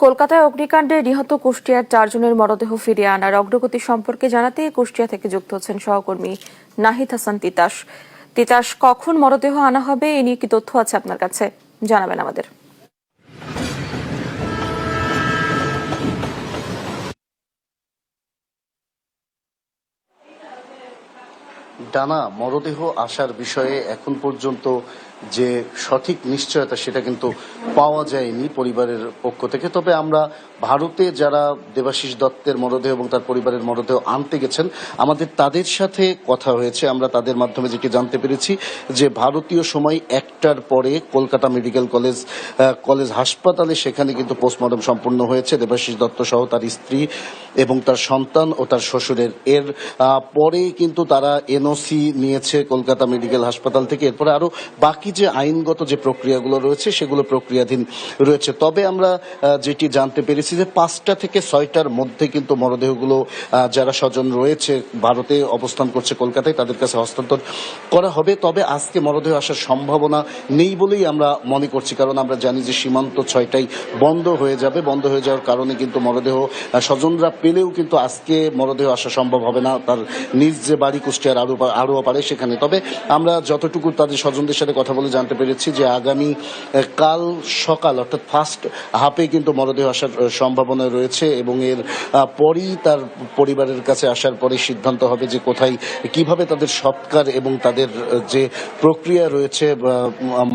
কলকাতায় অগ্নিকাণ্ডে নিহত কুষ্টিয়ার 4 জনের মরদেহ ফিরিয়ে আনার অগ্রগতি সম্পর্কে জানাতে কুষ্টিয়া থেকে যুক্ত হচ্ছেন সহকর্মী নাহিদ হাসান তিতাস। তিতাস, কখন মরদেহ আনা হবে এ নিয়ে কি তথ্য আছে আপনার কাছে, জানাবেন আমাদের। ডানা, মরদেহ আসার বিষয়ে এখন পর্যন্ত যে সঠিক নিশ্চয়তা সেটা কিন্তু পাওয়া যায়নি পরিবারের পক্ষ থেকে। তবে আমরা ভারতে যারা দেবাশিস দত্তের মরদেহ এবং তার পরিবারের মরদেহ আনতে গেছেন, আমাদের তাদের সাথে কথা হয়েছে। আমরা তাদের মাধ্যমে যেটি জানতে পেরেছি যে ভারতীয় সময় 1টার পরে কলকাতা মেডিকেল কলেজ হাসপাতালে সেখানে কিন্তু পোস্টমর্টম সম্পন্ন হয়েছে দেবাশিস দত্ত সহ তার স্ত্রী এবং তার সন্তান ও তার শ্বশুরের। এর পরে কিন্তু তারা এনওসি নিয়েছে কলকাতা মেডিকেল হাসপাতাল থেকে। এরপরে আরো বাকি যে আইনগত যে প্রক্রিয়াগুলো রয়েছে সেগুলো প্রক্রিয়াধীন রয়েছে। তবে আমরা যেটি জানতে পেরেছি যে 5টা থেকে 6টার মধ্যে কিন্তু মরদেহগুলো যারা স্বজন রয়েছে ভারতে অবস্থান করছে কলকাতায় তাদের কাছে হস্তান্তর করা হবে। তবে আজকে মরদেহ আসার সম্ভাবনা নেই বলেই আমরা মনে করছি, কারণ আমরা জানি যে সীমান্ত 6টায় বন্ধ হয়ে যাবে। বন্ধ হয়ে যাওয়ার কারণে কিন্তু মরদেহ স্বজনরা পেলেও কিন্তু আজকে মরদেহ আসা সম্ভব হবে না তার নিজ যে বাড়ি কুষ্টিয়ার আরো পারে সেখানে। তবে আমরা যতটুকু তাদের স্বজনদের সাথে কথা বলে জানতে পেরেছি যে আগামী কাল সকাল অর্থাৎ ফার্স্ট হাফে কিন্তু মরদেহ আসার সম্ভাবনা রয়েছে এবং এর পরই তার পরিবারের কাছে আসার পরে সিদ্ধান্ত হবে যে কোথায় কিভাবে তাদের সৎকার এবং তাদের যে প্রক্রিয়া রয়েছে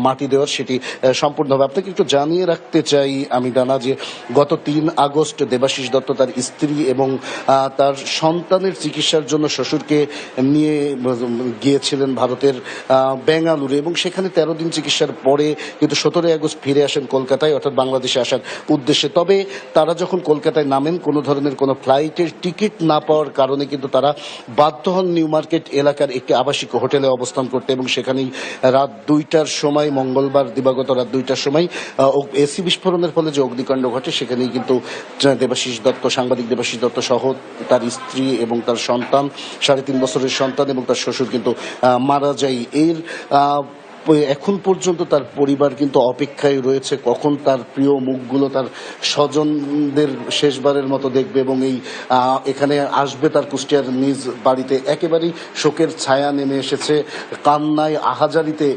মাটি দেওয়ার সেটি সম্পূর্ণ হবে। আপনাকে একটু জানিয়ে রাখতে চাই আমি ডানা যে গত 3 আগস্ট দেবাশিস দত্ত তার স্ত্রী এবং তার সন্তানের চিকিৎসার জন্য শ্বশুরকে নিয়ে গিয়েছিলেন ভারতের বেঙ্গালুরু এবং সেখানে 13 দিন চিকিৎসার পরে কিন্তু 17 আগস্ট ফিরে আসেন কলকাতায়, অর্থাৎ বাংলাদেশে আসার উদ্দেশ্যে। তবে তারা যখন কলকাতায় নামেন কোনো ধরনের কোনো ফ্লাইটের টিকিট না পাওয়ার কারণে কিন্তু তারা বাধ্য হন নিউ মার্কেট এলাকার একটি আবাসিক হোটেলে অবস্থান করতে এবং সেখানেই রাত 2টার সময়, মঙ্গলবার দিবাগত রাত 2টার সময় এসি বিস্ফোরণের ফলে যে অগ্নিকাণ্ড ঘটে সেখানেই কিন্তু দেবাশিস দত্ত, সাংবাদিক দেবাশিস দত্ত সহ তার স্ত্রী এবং তার সন্তান, 3.5 বছরের সন্তান এবং তার শ্বশুর কিন্তু মারা যায়। এর এখন পর্যন্ত তার পরিবার কিন্তু অপেক্ষায় রয়েছে কখন তার প্রিয় মুখগুলো তার স্বজনদের শেষবারের মতো দেখবে এবং এখানে আসবে তার কুষ্টিয়ার নিজ বাড়িতে। একেবারেই শোকের ছায়া নেমে এসেছে, কান্নায় আহাজারিতে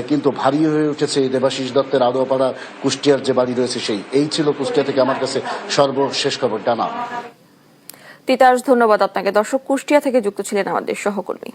কিন্তু ভারী হয়ে উঠেছে এই দেবাশিস দত্তের আদোয়াপাড়া কুষ্টিয়ার যে বাড়ি রয়েছে সেই। এই ছিল কুষ্টিয়া থেকে আমার কাছে সর্বশেষ খবর। ডানা। তিতাস, ধন্যবাদ আপনাকে। দর্শক, কুষ্টিয়া থেকে যুক্ত ছিলেন আমাদের সহকর্মী।